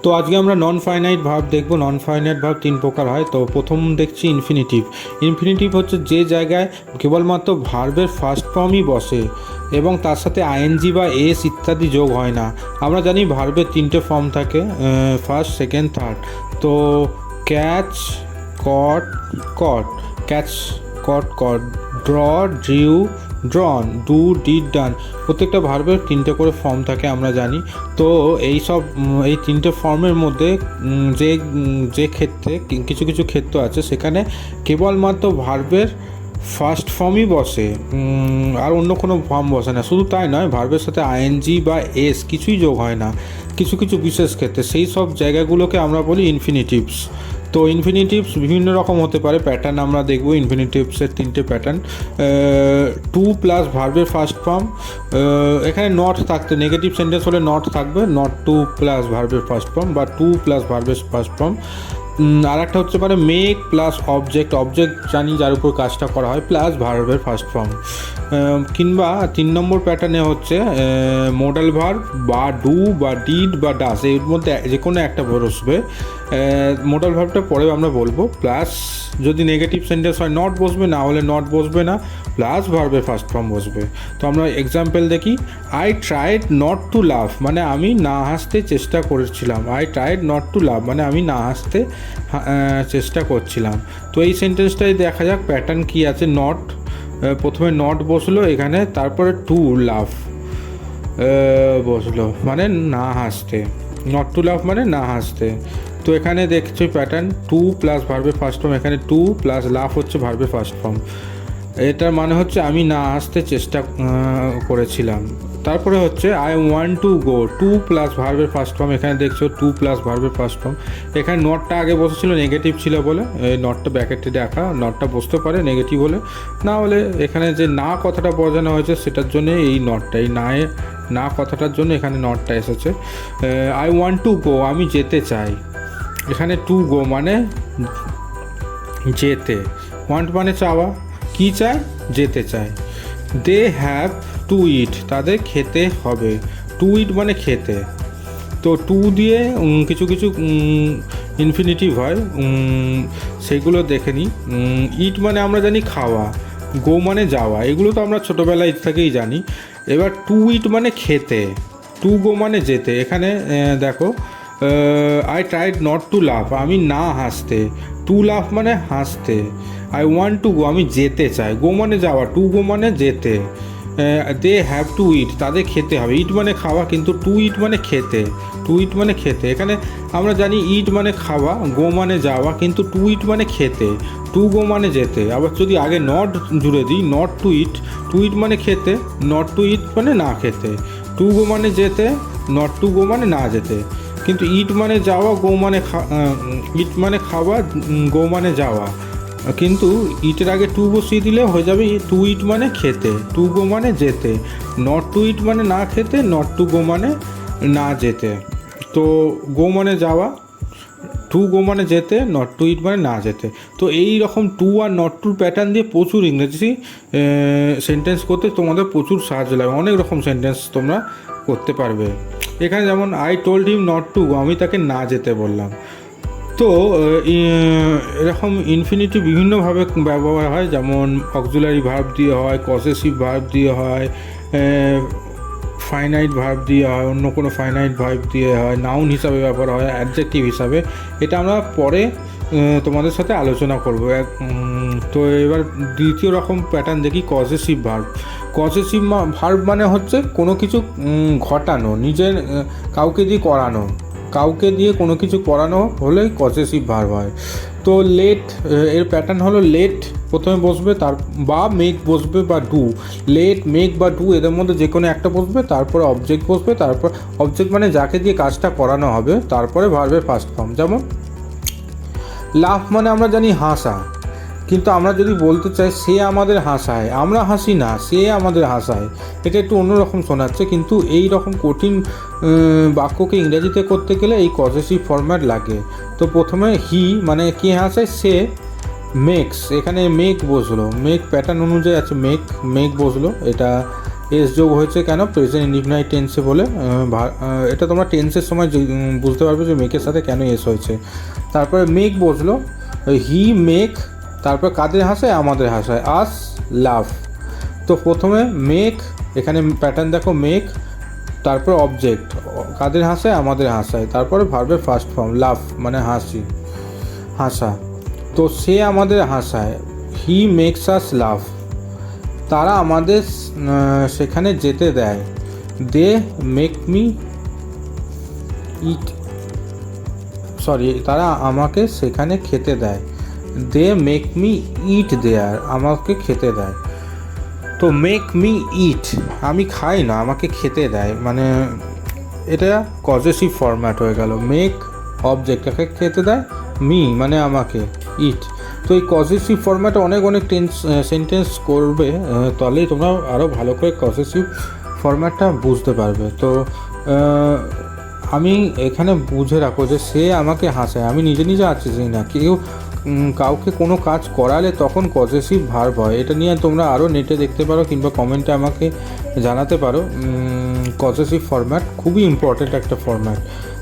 তো আজকে আমরা নন ফাইনাইট ভার্ব দেখব। নন ফাইনাইট ভার্ব তিন প্রকার হয়। তো প্রথম দেখছি ইনফিনিটিভ। ইনফিনিটিভ হচ্ছে যে জায়গায় কেবলমাত্র ভার্বের ফার্স্ট ফর্মই বসে এবং তার সাথে আইএনজি বা এস ইত্যাদি যোগ হয় না। আমরা জানি ভার্বের তিনটে ফর্ম থাকে, ফার্স্ট, সেকেন্ড, থার্ড। তো catch, caught, caught, catch, caught, caught, draw, drew, drawn, do, did, done. প্রত্যেকটা ভার্বের তিনটে করে ফর্ম থাকে আমরা জানি। তো এই তিনটে ফর্মের মধ্যে যে যে ক্ষেত্রে কিছু কিছু ক্ষেত্র আছে সেখানে কেবলমাত্র ভার্বের ফার্স্ট ফর্মই বসে, আর অন্য কোনো ফর্ম বসে না। শুধু তাই নয়, ভার্বের সাথে আইএনজি বা এস কিছুই যোগ হয় না কিছু কিছু বিশেষ ক্ষেত্রে। সেই সব জায়গাগুলোকে আমরা বলি ইনফিনিটিভস। তো ইনফিনিটিভস বিভিন্ন রকম হতে পারে। প্যাটার্ন আমরা দেখব ইনফিনিটিভসের তিনটে প্যাটার্ন। টু প্লাস ভার্বের ফার্স্ট ফর্ম, এখানে নট থাকতে, নেগেটিভ সেন্টেন্স হলে নট থাকবে, নট টু প্লাস ভার্বের ফার্স্ট ফর্ম বা টু প্লাস ভার্বের ফার্স্ট ফর্ম। আর একটা হচ্ছে পারে মেক প্লাস অবজেক্ট, অবজেক্ট জানি যার উপর কাজটা করা হয়, প্লাস ভার্বের ফার্স্ট ফর্ম। কিংবা 3 নম্বর প্যাটার্নে হচ্ছে মডাল ভার্ব বা ডু বা ডিড বা ডাস, এর মধ্যে যে কোনো একটা বসবে। মডাল ভার্বটা পরে আমরা বলবো। প্লাস যদি নেগেটিভ সেন্টেন্স হয় নট বসবে, না হলে নট বসবে না, প্লাস ভার্বের ফার্স্ট ফর্ম বসবে। তো আমরা এক্সাম্পল দেখি। আই ট্রাইড নট টু লাভ, মানে আমি না হাসতে চেষ্টা করেছিলাম। আই ট্রাইড নট টু লাভ মানে আমি না হাসতে চেষ্টা করছিলাম। তো এই সেন্টেন্সটাই দেখা যাক প্যাটার্ন কী আছে। নট, প্রথমে নট বসলো এখানে, তারপরে টু লাভ বসলো মানে না হাসতে। নট টু লাভ মানে না হাসতে। তো এখানে দেখছি প্যাটার্ন টু প্লাস ভার্বের ফার্স্ট ফর্ম, এখানে টু প্লাস লাভ হচ্ছে ভার্বের ফার্স্ট ফর্ম। এটার মানে হচ্ছে আমি না আসতে চেষ্টা করেছিলাম। তারপরে হচ্ছে I want to go, to plus ভার্বের ফার্স্ট ফর্ম, এখানে দেখছো টু প্লাস ভার্বের ফার্স্ট ফর্ম। এখানে নটটা আগে বসেছিল, নেগেটিভ ছিল বলে এই নটটা ব্যাকেটে দেখা, নটটা বসতে পারে নেগেটিভ হলে, না হলে এখানে যে না কথাটা বোঝানো হয়েছে সেটার জন্য এই নটটা, এই না কথাটার জন্য এখানে নটটা এসেছে। আই ওয়ান্ট টু গো, আমি যেতে চাই। এখানে টু গো মানে যেতে, ওয়ান্ট মানে চাওয়া, কি চায়, যেতে চায়। দে হ্যাভ টু ইট, তাদের খেতে হবে। টু ইট মানে খেতে। তো টু দিয়ে কিছু কিছু ইনফিনিটিভ হয়, সেগুলো দেখে নিই। ইট মানে আমরা জানি খাওয়া, গো মানে যাওয়া, এগুলো তো আমরা ছোটোবেলায় থেকেই জানি। এবার টু ইট মানে খেতে, টু গো মানে যেতে। এখানে দেখো আই ট্রাইড নট টু লাভ, আমি না হাসতে, টু লাভ মানে হাসতে। আই ওয়ান্ট টু গো, আমি যেতে চাই, গো মানে যাওয়া, টু গো মানে যেতে। দে হ্যাভ টু ইট, তাদের খেতে হবে। ইট মানে খাওয়া, কিন্তু টু ইট মানে খেতে, টু ইট মানে খেতে। এখানে আমরা জানি ইট মানে খাওয়া, গো মানে যাওয়া, কিন্তু টু ইট মানে খেতে, টু গো মানে যেতে। আবার যদি আগে নট জুড়ে দিই, নট টু ইট, টু ইট মানে খেতে, নট টু ইট মানে না খেতে, টু গো মানে যেতে, নট টু গো মানে না যেতে। কিন্তু ইট মানে যাওয়া, গো মানে ইট মানে খাওয়া, গো মানে যাওয়া, কিন্তু ইটের আগে টু বসিয়ে দিলে হয়ে যাবে টু ইট মানে খেতে, টু গো মানে যেতে, নট টু ইট মানে না খেতে, নট টু গো মানে না যেতে। তো গো মানে যাওয়া, টু গো মানে যেতে, নট টু ইট মানে না যেতে। তো এই রকম টু আর নট টুর প্যাটার্ন দিয়ে প্রচুর ইংরেজি সেন্টেন্স করতে তোমাদের প্রচুর সাহায্য লাগে, অনেক রকম সেন্টেন্স তোমরা করতে পারবে। এখানে যেমন I told him not to go, আমি তাকে না যেতে বললাম। তো এরকম ইনফিনিটিভ বিভিন্নভাবে ব্যবহার হয়, যেমন অক্সিলারি ভার্ব দিয়ে হয়, পসেসিভ ভার্ব দিয়ে হয়, ফাইনাইট ভার্ব দিয়ে হয়, অন্য কোনো ফাইনাইট ভার্ব দিয়ে হয়, নাউন হিসাবে ব্যবহার হয়, অ্যাডজেক্টিভ হিসাবে। এটা আমরা পরে তোমাদের সাথে আলোচনা করব। তো এবার দ্বিতীয় রকম প্যাটার্ন দেখি, পসেসিভ ভার্ব। পসেসিভ ভার্ব মানে হচ্ছে কোনো কিছু ঘটানো, নিজের কাউকে দিয়ে করানো, কাউকে দিয়ে কোনো কিছু করানো হলেই পসেসিভ ভার্ব হয়। তো লেট, এর প্যাটার্ন হলো লেট প্রথমে বসবে, তার বা মেক বসবে বা ডু। লেট, মেক বা ডু এদের মধ্যে যে কোনো একটা বসবে, তারপরে অবজেক্ট বসবে, তারপর অবজেক্ট মানে যাকে দিয়ে কাজটা করানো হবে, তারপরে ভার্বের ফার্স্ট ফর্ম। যেমন লাফ মানে আমরা জানি হাসা, কিন্তু আমরা যদি বলতে চাই সে আমাদের হাসায়, আমরা হাসি না, সে আমাদের হাসায়, এটা একটু অন্যরকম শোনাচ্ছে। কিন্তু এই রকম কঠিন বাক্যকে ইংরেজিতে করতে গেলে এই পসেসিভ ফরম্যাট লাগে। তো প্রথমে হি মানে কে হাসায়, সে মেক্স, এখানে মেক বসলো, মেক প্যাটার্ন অনুযায়ী আছে মেক, মেক বসলো, এটা এস যোগ হয়েছে কেন, প্রেজেন্ট ইনডিফিনাইট টেন্সে বলে। এটা তোমরা টেন্সের সময় বুঝতে পারবে যে মেকের সাথে কেন এস হয়েছে। তারপরে মেক বসলো, হি মেক, তারপর কাদের হাসায়, আমাদের হাসায়, আস লাভ। তো প্রথমে মেক, এখানে প্যাটার্ন দেখো, মেক, তারপর অবজেক্ট, কাদের হাসায়, আমাদের হাসায়, তারপরে ভার্বের ফার্স্ট ফর্ম লাভ মানে হাসি, হাসা। তো সে আমাদের হাসায়, হি মেক্স আস লাভ। তারা আমাদের সেখানে যেতে দেয়, দে মেক মি ইট, তারা আমাকে সেখানে খেতে দেয়, দে মেক মি ইট দেয়ার, আমাকে খেতে দেয়। তো মেক মি ইট, আমি খাই না, আমাকে খেতে দেয়, মানে এটা পজেসিভ ফরম্যাট হয়ে গেল। মেক অবজেক্টটাকে খেতে দেয়, মি মানে আমাকে, ইট। তো এই পজেসিভ ফরম্যাটে অনেক সেন্টেন্স করবে, তাহলেই তোমরা আরও ভালো করে পজেসিভ ফরম্যাটটা বুঝতে পারবে। তো আমি এখানে বুঝে রাখো যে সে আমাকে হাসায়, আমি নিজে নিজে হাসছি না, কেউ কাউকে কোনো কাজ করালে তখন পজেসিভ ভার্ব হয়। এটা নিয়ে তোমরা আরও নেটে দেখতে পারো কিংবা কমেন্টে আমাকে জানাতে পারো। পজেসিভ ফরম্যাট খুবই ইম্পর্ট্যান্ট একটা ফরম্যাট।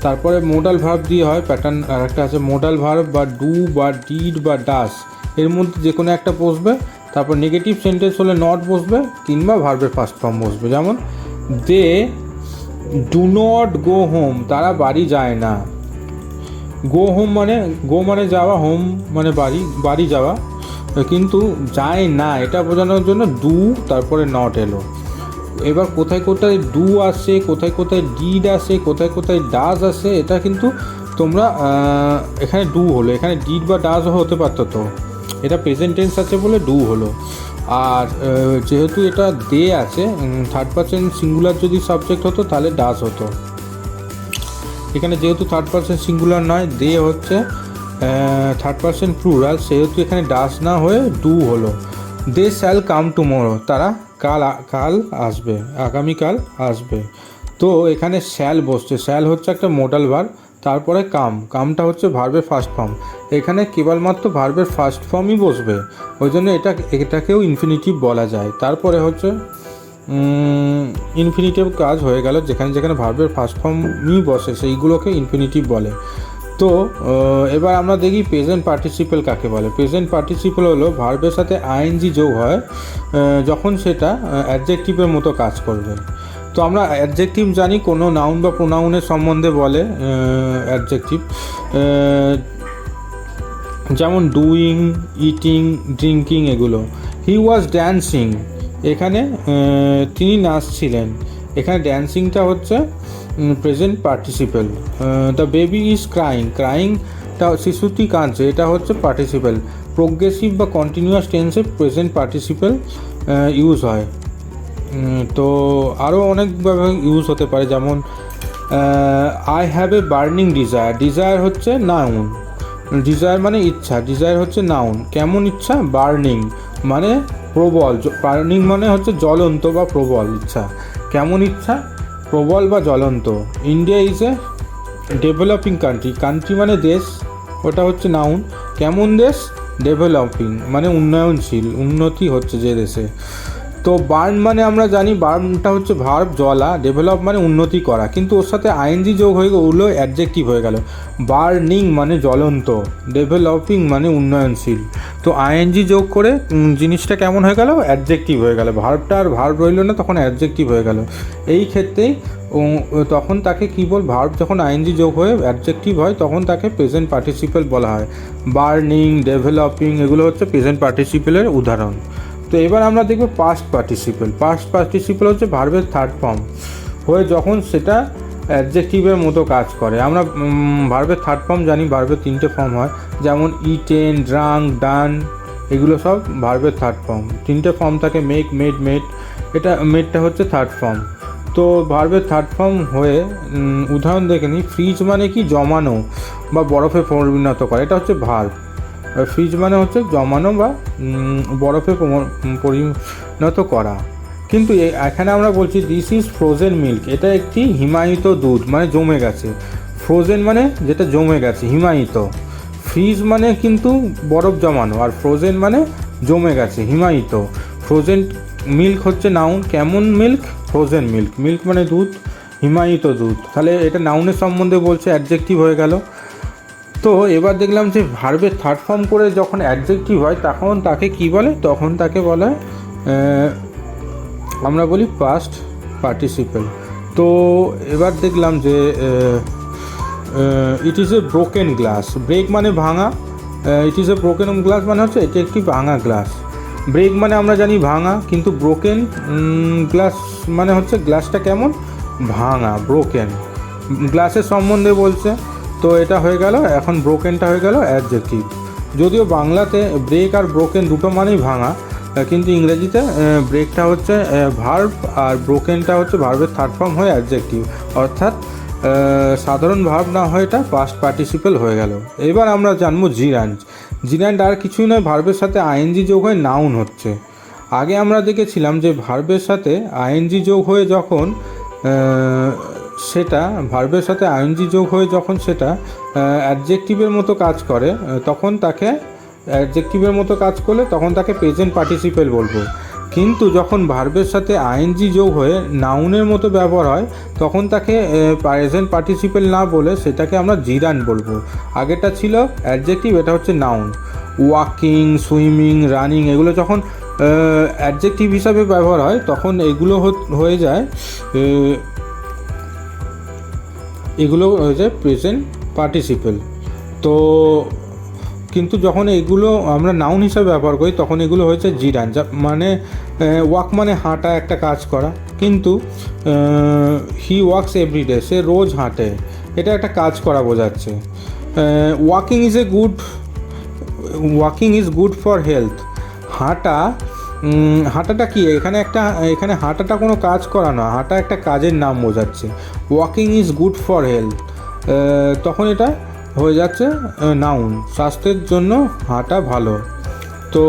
তারপরে মোডাল ভার্ব দিয়ে হয়, প্যাটার্ন আর একটা আছে, মোডাল ভার্ব বা ডু বা ডিড বা ডাস, এর মধ্যে যে কোনো একটা বসবে। তারপর নেগেটিভ সেন্টেন্স হলে নট বসবে কিংবা ভার্বের ফার্স্ট ফর্ম বসবে। যেমন they do not go home, তারা বাড়ি যায় না। গো হোম মানে, গো মানে যাওয়া, হোম মানে বাড়ি যাওয়া, কিন্তু যায় না এটা বোঝানোর জন্য ডু তারপরে নট এলো। এবার কোথায় কোথায় ডু আসে, কোথায় কোথায় ডিড আসে, কোথায় কোথায় ডাজ আসে, এটা কিন্তু তোমরা এখানে ডু হলো, এখানে ডিড বা ডাজও হতে পারতো। তো এটা প্রেজেন্ট টেন্স আছে বলে ডু হলো। আর যেহেতু এটা দে আছে, থার্ড পারসন সিঙ্গুলার যদি সাবজেক্ট হতো তাহলে ডাজ হতো। এখানে যেহেতু থার্ড পারসন সিঙ্গুলার নয়, দে হচ্ছে থার্ড পারসন প্লুরাল, সেহেতু এখানে ডাস না হয়ে ডু হলো। দে শ্যাল কাম টুমরো, তারা কাল আসবে, আগামীকাল আসবে। তো এখানে শ্যাল বসছে, শ্যাল হচ্ছে একটা মোডাল ভার্ব, তারপরে কামটা হচ্ছে ভার্বের ফার্স্ট ফর্ম। এখানে কেবলমাত্র ভার্বের ফার্স্ট ফর্মই বসবে, ওই জন্য এটাকেও ইনফিনিটিভ বলা যায়। তারপরে হচ্ছে ইনফিনিটিভ কাজ হয়ে গেল, যেখানে যেখানে ভার্বের ফার্স্ট ফর্মই বসে সেইগুলোকে ইনফিনিটিভ বলে। তো এবার আমরা দেখি প্রেজেন্ট পার্টিসিপেল কাকে বলে। প্রেজেন্ট পার্টিসিপেল হলো ভার্বের সাথে আইএনজি যোগ হয় যখন সেটা অ্যাডজেক্টিভের মতো কাজ করবে। তো আমরা অ্যাডজেক্টিভ জানি কোনো নাউন বা প্রোনাউনের সম্বন্ধে বলে অ্যাডজেক্টিভ, যেমন ডুইং, ইটিং, ড্রিঙ্কিং এগুলো। হি ওয়াজ ড্যান্সিং, এখানে তিনি নাচছিলেন, এখানে ড্যান্সিংটা হচ্ছে present participle. The baby is ক্রাইংটা শিশুটি কাঁদছে, এটা হচ্ছে পার্টিসিপেল। প্রোগ্রেসিভ বা কন্টিনিউয়াস টেন্সে প্রেজেন্ট পার্টিসিপেল ইউজ হয়। তো আরও অনেকভাবে ইউজ হতে পারে, যেমন I have a burning desire হচ্ছে নাউন, ডিজায়ার মানে ইচ্ছা, ডিজায়ার হচ্ছে নাউন। কেমন ইচ্ছা, বার্নিং মানে প্রবল, বার্নিং মানে হচ্ছে জ্বলন্ত বা প্রবল ইচ্ছা। কেমন ইচ্ছা, প্রবল বা জ্বলন্ত। India is a developing country মানে দেশ, ওটা হচ্ছে নাউন। কেমন দেশ, ডেভেলপিং মানে উন্নয়নশীল, উন্নতি হচ্ছে যে দেশে। তো বার্ন মানে আমরা জানি বার্নটা হচ্ছে ভার্ব জ্বলা, ডেভেলপ মানে উন্নতি করা, কিন্তু ওর সাথে আইএনজি যোগ হয়ে ওগুলো অ্যাডজেক্টিভ হয়ে গেল। বার্নিং মানে জ্বলন্ত, ডেভেলপিং মানে উন্নয়নশীল। তো আইএনজি যোগ করে জিনিসটা কেমন হয়ে গেল, অ্যাডজেক্টিভ হয়ে গেল। ভার্বটা আর ভার্ব রইল না, তখন অ্যাডজেক্টিভ হয়ে গেল। এই ক্ষেত্রেই তখন তাকে কী ভার্ব যখন আইএনজি যোগ হয়ে অ্যাডজেক্টিভ হয় তখন তাকে প্রেজেন্ট পার্টিসিপেল বলা হয়। বার্নিং, ডেভেলপিং এগুলো হচ্ছে প্রেজেন্ট পার্টিসিপেলের উদাহরণ। তো এবার আমরা দেখব পাস্ট পার্টিসিপেল হচ্ছে ভার্বের থার্ড ফর্ম হয়ে যখন সেটা অ্যাডজেক্টিভের মতো কাজ করে। আমরা ভার্বের থার্ড ফর্ম জানি, ভার্বের তিনটে ফর্ম হয়, যেমন ইটেন, ড্রাঙ্ক, ডান, এগুলো সব ভার্বের থার্ড ফর্ম। তিনটে ফর্ম থাকে, মেক, মেড, এটা মেডটা হচ্ছে থার্ড ফর্ম। তো ভার্বের থার্ড ফর্ম হয়ে উদাহরণ দেখে নিই। ফ্রিজ মানে কি, জমানো বা বরফে পরিণত করা, এটা হচ্ছে ভার্ব। ফ্রিজ মানে হচ্ছে জমানো বা বরফে পরিণত করা। কিন্তু এখানে আমরা বলছি দিস ইজ ফ্রোজেন মিল্ক, এটা একটি হিমায়িত দুধ মানে জমে গেছে। ফ্রোজেন মানে যেটা জমে গেছে, হিমায়িত। ফ্রিজ মানে কিন্তু বরফ জমানো, আর ফ্রোজেন মানে জমে গেছে, হিমায়িত। ফ্রোজেন মিল্ক হচ্ছে নাউন, কেমন মিল্ক? Frozen milk. মিল্ক মানে দুধ, হিমায়িত দুধ। তাহলে এটা নাউনের সম্বন্ধে বলছে, অ্যাডজেক্টিভ হয়ে গেল। তো এবার দেখলাম যে ভার্বের থার্ড ফর্ম করে যখন অ্যাডজেক্টিভ হয় তখন তাকে কি বলে? তখন তাকে বলে আমরা বলি পাস্ট পার্টিসিপেল। তো এবার দেখলাম যে it is a broken glass. Break মানে ভাঙা, it is a broken glass মানে হচ্ছে এটি একটি ভাঙা গ্লাস। ব্রেক মানে আমরা জানি ভাঙা, কিন্তু ব্রোকেন গ্লাস মানে হচ্ছে গ্লাসটা কেমন? ভাঙা, ব্রোকেন। গ্লাসের সম্বন্ধে বলছে, তো এটা হয়ে গেল। এখন ব্রোকেনটা হয়ে গেল অ্যাডজেক্টিভ। যদিও বাংলাতে ব্রেক আর ব্রোকেন দুটো মানেই ভাঙা, কিন্তু ইংরেজিতে ব্রেকটা হচ্ছে ভার্ব আর ব্রোকেনটা হচ্ছে ভার্বের থার্ড ফর্ম হয়ে অ্যাডজেক্টিভ, অর্থাৎ সাধারণ ভার্ব না হয় এটা পাস্ট পার্টিসিপেল হয়ে গেল। এবার আমরা জানবো জিরান্ড। জিরান্ড আর কিছুই নয়, ভার্বের সাথে আইএনজি যোগ হয়ে নাউন হচ্ছে। আগে আমরা দেখেছিলাম যে ভার্বের সাথে আইএনজি যোগ হয়ে যখন সেটা ভার্বের সাথে আইএনজি যোগ হয়ে যখন সেটা অ্যাডজেক্টিভের মতো কাজ করে, তখন তাকে অ্যাডজেক্টিভের মতো কাজ করলে তখন তাকে প্রেজেন্ট পার্টিসিপেল বলবো। কিন্তু যখন ভার্বের সাথে আইএনজি যোগ হয়ে নাউনের মতো ব্যবহার হয় তখন তাকে প্রেজেন্ট পার্টিসিপেল না বলে সেটাকে আমরা জিরান্ড বলবো। আগেরটা ছিল অ্যাডজেক্টিভ, এটা হচ্ছে নাউন। ওয়াকিং, সুইমিং, রানিং এগুলো যখন অ্যাডজেক্টিভ হিসাবে ব্যবহার হয় তখন এগুলো হয়ে যায় প্রেজেন্ট পার্টিসিপেল। তো কিন্তু যখন এগুলো আমরা নাউন হিসাবে ব্যবহার করি তখন এগুলো হয়েছে জিরান্ড। মানে ওয়াক মানে হাঁটা, একটা কাজ করা। কিন্তু হি ওয়াক্স এভরিডে, সে রোজ হাঁটে, এটা একটা কাজ করা বোঝাচ্ছে। Walking is good for health. হাঁটাটা কি? এখানে হাঁটাটা কোনো কাজ করা নয়, হাঁটা একটা কাজের নাম বোঝাচ্ছে। Walking is good for health, তখন এটা হয়ে যাচ্ছে নাউন, স্বাস্থ্যের জন্য হাঁটা ভালো। তো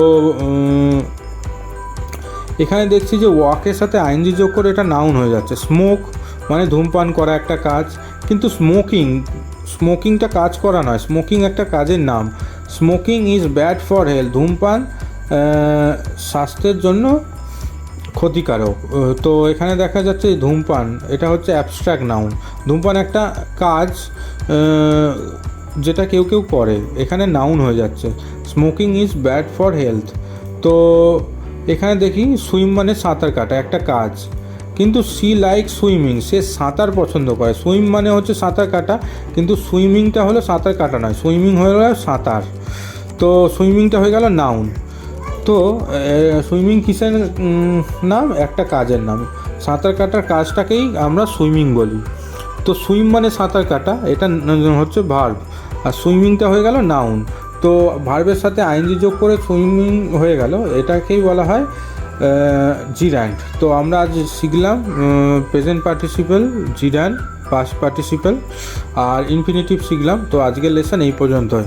এখানে দেখছি যে ওয়াকের সাথে আইএনজি যোগ করে এটা নাউন হয়ে যাচ্ছে। স্মোক মানে ধূমপান করা একটা কাজ, কিন্তু স্মোকিংটা কাজ করা নয়, স্মোকিং একটা কাজের নাম। Smoking is bad for health, ধূমপান স্বাস্থ্যের জন্য ক্ষতিকারক। তো এখানে দেখা যাচ্ছে ধূমপান এটা হচ্ছে অ্যাবস্ট্রাক্ট নাউন। ধূমপান একটা কাজ যেটা কেউ কেউ করে, এখানে নাউন হয়ে যাচ্ছে। Smoking is bad for health. তো এখানে দেখি সুইম মানে সাঁতার কাটা, একটা কাজ, কিন্তু সি লাইক সুইমিং, সে সাঁতার পছন্দ করে। সুইম মানে হচ্ছে সাঁতার কাটা, কিন্তু সুইমিংটা হলো সাঁতার কাটা নয়, সুইমিং হয়ে গেল সাঁতার। তো সুইমিংটা হয়ে গেল নাউন। তো সুইমিং কিসের নাম? একটা কাজের নাম। সাঁতার কাটার কাজটাকেই আমরা সুইমিং বলি। তো সুইম মানে সাঁতার কাটা, এটা হচ্ছে ভার্ব, আর সুইমিংটা হয়ে গেল নাউন। তো ভার্বের সাথে আইএনজি যোগ করে সুইমিং হয়ে গেল, এটাকেই বলা হয় জিরান্ড। তো আমরা আজ শিখলাম present participle, gerund, past participle আর ইনফিনিটিভ শিখলাম। তো আজকের লেসন এই পর্যন্তই।